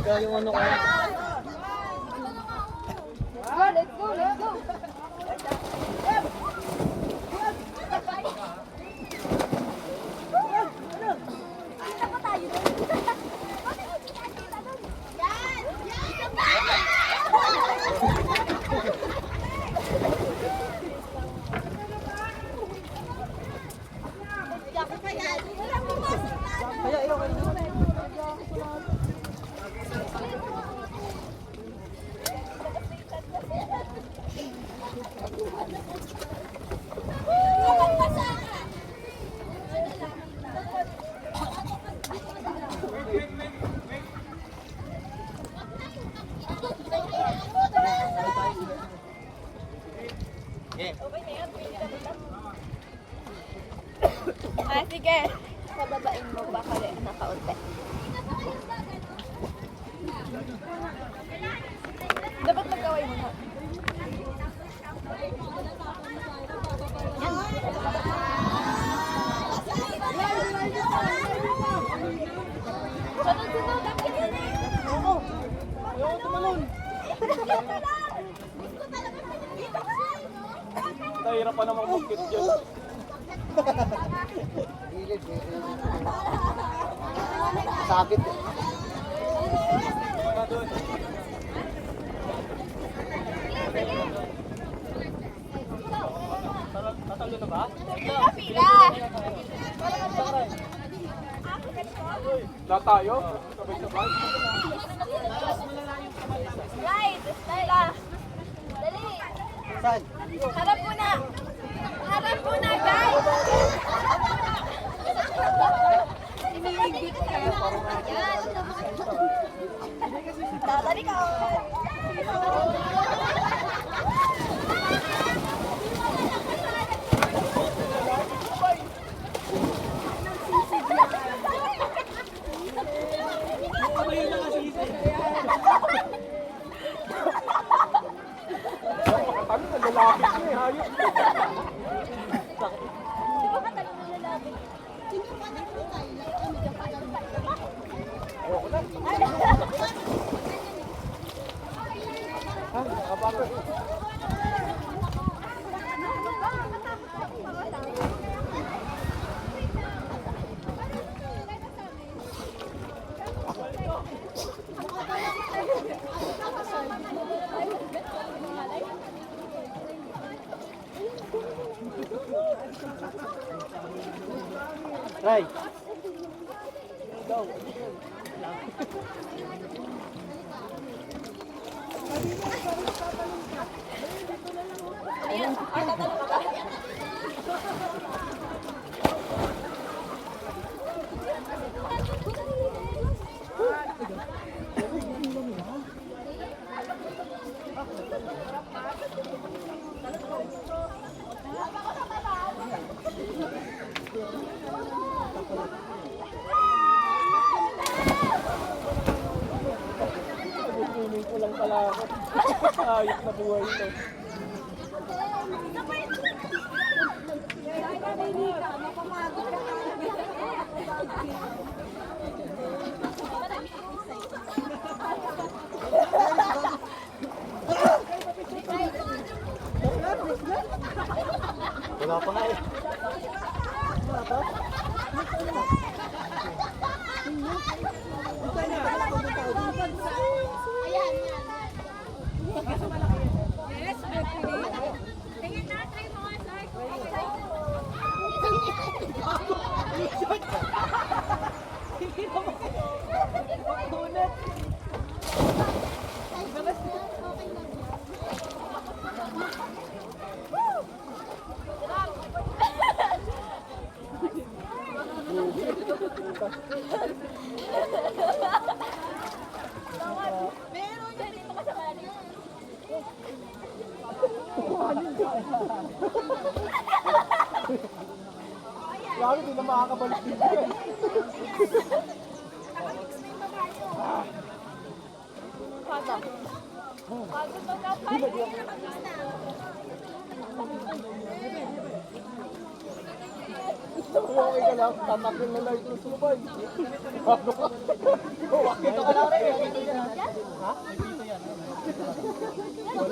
Kaya yung ano ko. Let's go, let's go. Sige. Pababain mo ba kali na kaunti? Dapat magkaway mo na. Sunod-sunod. Oo. Ayaw tumalon. Tahirap pa namang mag-kit dyan. Sakit eh. Tatalo na ba? Pila. Na tayo? Sabay-sabay? Slide. Stella. Dali. Saan? Harap muna. Harap muna, guys. Iniligit ka. Yan. Dadali ka. Ano na lalaki ko eh, hayop. Di ba katalong ng lalaki? Ha? Nakapagod. Ray. Go. Ayan. Ay, tatalong ka. Piling ko lang pala ako. Hayop na buhay ito. Wala pa nga eh. Wala pa? Ayan, yan. Yes, tingin na, try mo nga, sir. Meron dyan dito ka sa mali. Lalo din na makakabalik dito eh. Pagod. Pagod na kapay. Okay ka lang, tatakin na lang ito sa subay. Bakit ka lang rin? Ha? May dito yan.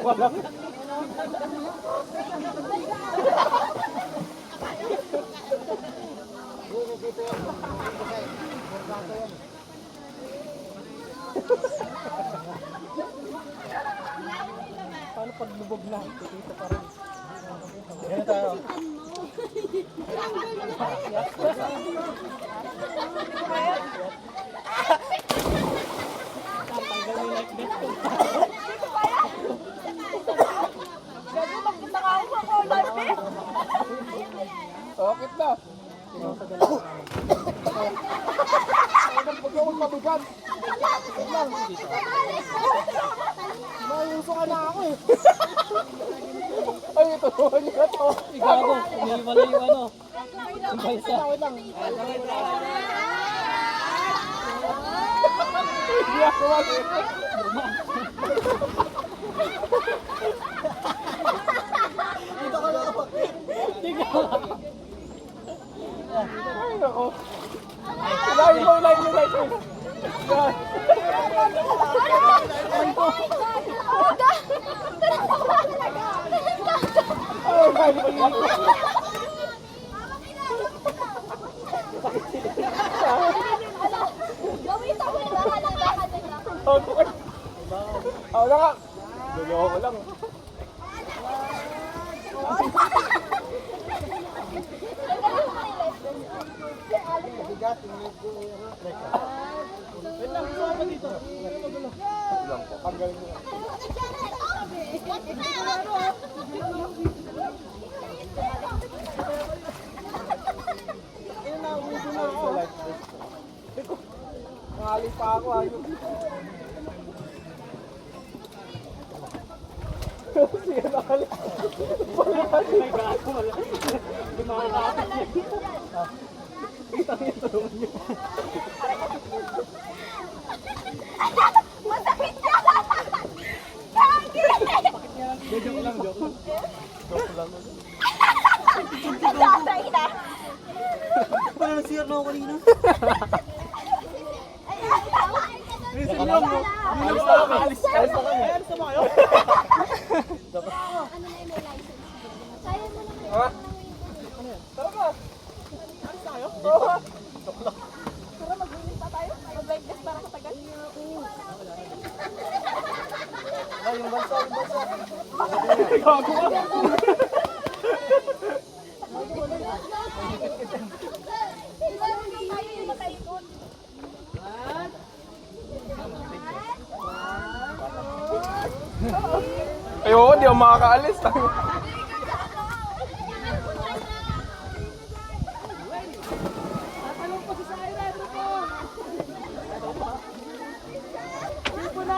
Wala. Paano pag lubog na? Dito pa rin. Yan tayo. Tanggal mo like this. Gabi, bakit nakaupo ko? Larpe? Okit na. Huwag kang mabigat. Mayuso ka na ako eh. Ay, ito. Ito. Igago. Iniwala yung ano. Yung balsa. Hindi ako mag-ipit. Dito ka lang ako. Ay, ako. Ilahin mo. Yan. Ay, Gawin sa mga dahan-dahan nila. Okay. Ako na nga. Dulo ko lang. Wait lang, gusto ka dito. Lang po, tanggalin mo. Nangali pa ako, ayun. Sige, nangali. Masakit siya! Kagi! Joke lang. Sasay na! Wala na siya na ako kanina. Alis na kami. Alis na kami. Alis na kayo. Ano na yung may license? Kaya mo naman. Ha? Tara ba? Alis na kayo? Oo. Tara, mag-linis pa tayo. Mag-live test para katagal. Ay, yung bansa. Gago ka. Ay, oo, di ako makakaalis.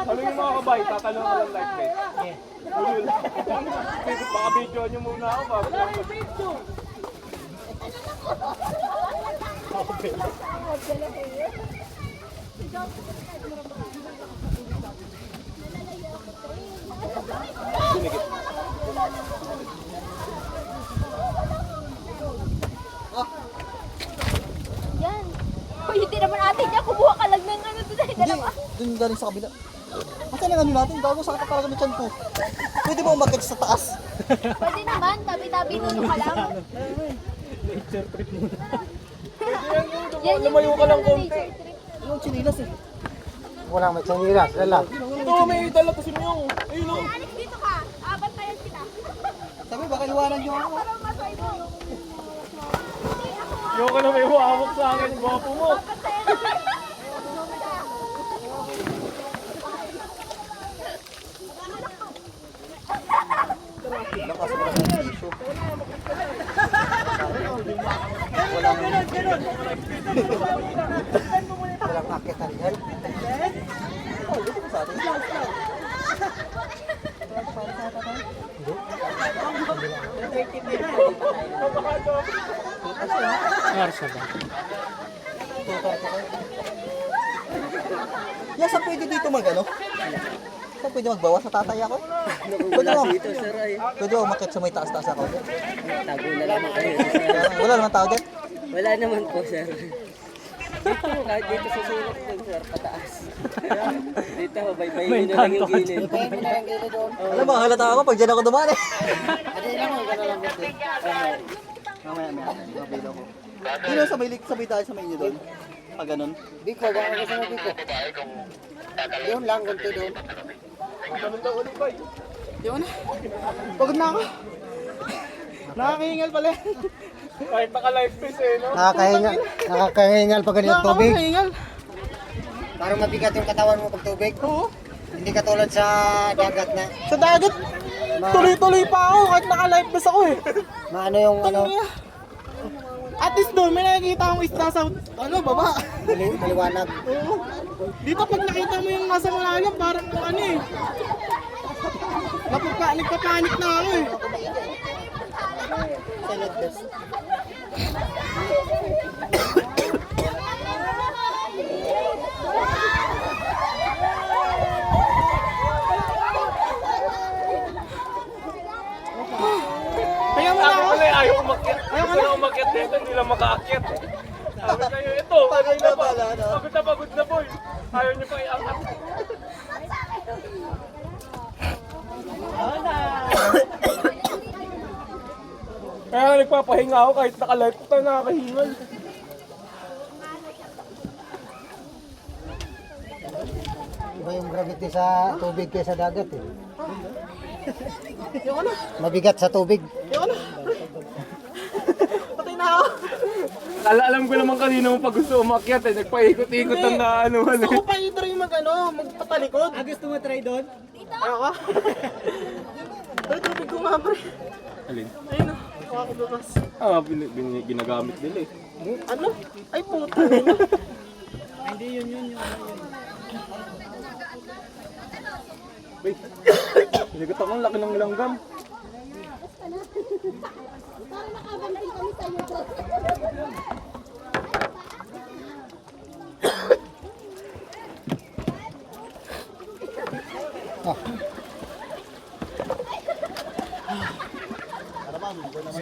Ano yung mga kabay? Tatanong ko lang like this. Ulul. Baka video nyo muna ako bago. Yan. Hoy, hindi naman atin niya. Kumuha ka lang ng ano doon. Dalawa. Doon galing sa kabila. Asa na ano natin? Gago sa talaga ng tiyan ko. Pwede ba umakyat sa taas? Pwede naman. Tabi-tabi nuno ka lang. Nature trip muna. Yan yung Lumayo ka lang nature konti. trip. Anong chinilas eh? Wala may sangilas, lala. Ito, may dala to si Myong. Ayun o. Alex, dito ka. Abat tayo kita. Sabi baka iwanan nyo ako. Parang masay mo. Yung ka na may huwawak sa akin. Gwapo mo. Abat tayo naman. Lakas mo ng tissue. Walang akit na rin. Oh, dito ko sa atin. Narsa ba? Yes, saan pwede dito mag ano? Saan pwede magbawa sa tatay ako? Pwede mo. Pwede mo umakyat sa may taas-taas ako. Tago na lang kayo. Wala naman tao dito. Wala naman po, sir. Kahit dito sa sulok dun, sir, pataas. Dito, baybayin nyo lang yung gilid. Alam mo, halata ako pag dyan ako dumaan eh. Mamaya, mabilo ko. Dino, sabay tayo sa may inyo doon. Pag ganun. Biko, baka gusto mo Biko. Doon lang, ganito doon. Pagod na ako. Nakakahingal pala. Kahit naka-live face eh, no? Nakakahingal pag ganito tubig. Nakakahingal. Parang mabigat yung katawan mo pag tubig. Oo. Hindi katulad sa dagat na. Sa dagat, tuloy-tuloy pa ako kahit naka-live face ako eh. Maano yung ano, At least doon, may nakikita akong isda sa, baba. maliwanag. Oo. Dito pag nakita mo yung nasa malalim, parang ano eh. Nagpapanik na ako eh. Kaya mo na ako. Ayaw umakyat. Gusto na umakyat dito, hindi lang makaakyat. Sabi kayo, ito, pagod na ba? Pagod na boy. Ayaw niyo pa iangat. Kaya nagpapahinga ako kahit naka-live ko tayo nakakahingal. Iba yung gravity sa tubig kaysa dagat eh. Mabigat sa tubig. Patay na ako. Alam ko naman kanina mo pag gusto umakyat eh. Nagpaikot-ikot ang naanuhan eh. Gusto ko pa i-try magpatalikod. Gusto mo try doon? Ayaw ka? Ay, tubig ko nga pre. Alin? Ayun o, makakababas. Ginagamit nila eh. Ano? Ay puta. Hindi yun. Wait. Sinigot ako ang laki ng langgam.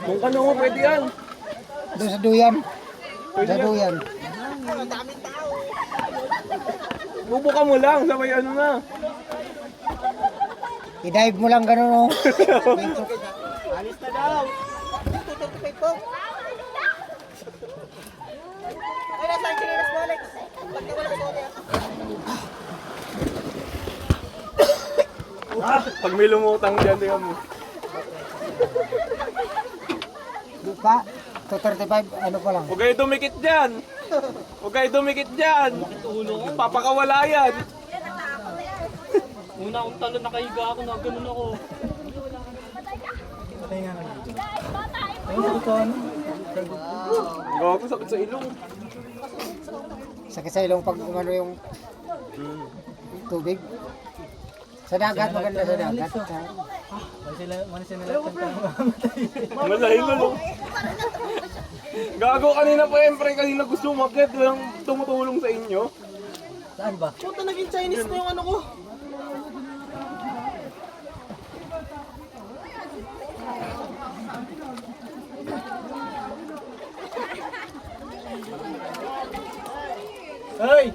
Kung ano mo pwede yan. Doon sa duyan. Sa duyan. Bubuka mo lang, sabay ano na. I-dive mo lang ganun oh. Alis na daw. Tututupay po. Ay, nasa ang chinilas mo, Alex. Ba't ka wala sorry Pag may lumutang dyan, tingnan mo. Buka. 235, ano pa lang. Huwag kayo dumikit dyan. Huwag kayo dumikit dyan. Papakawala yan. Una akong talo, nakahiga ako, na ganun ako. Gago, sakit sa ilong. Sakit sa ilong pag umano yung tubig. Sa dagat, maganda sa dagat. Malayo na lang. Gago, kanina pa kanina gusto umakyat, walang tumutulong sa inyo. Puta, naging Chinese na yung ano ko. Hey!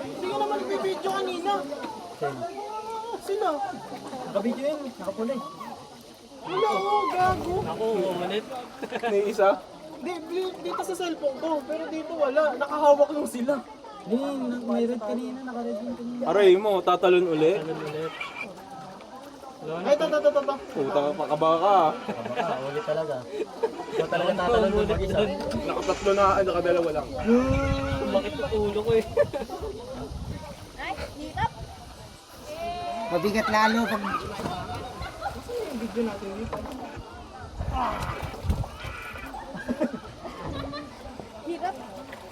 Hindi ka naman nag-video kanina. Sino? Naka-video yun, nakapulay. Wala ako, gago. Ako, umanit. May isa. Dito sa cellphone ko, pero dito wala. Nakahawak lang sila. May red kanina, naka-red yung kanina. Aray mo, tatalon ulit. Ay, ito. Puta ka, pakaba ka. Nakatatlo na, nakadalawa lang. Bakit na ulo ko eh? Mabigat lalo pag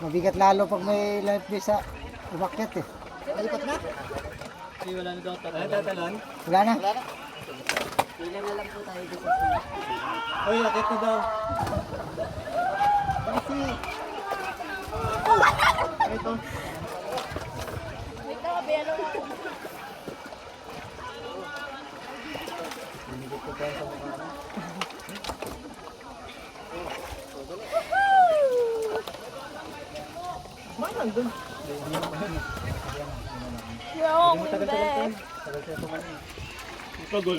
mabigat lalo pag may life vest sa umakyat eh. Lipat na? Hindi, wala na daw. Tatalon? Wala na. Ilan na lang po tayo dito. Uy, akit na daw. Kasi... Ito. Bakit nandun? Yo, back. Pagol.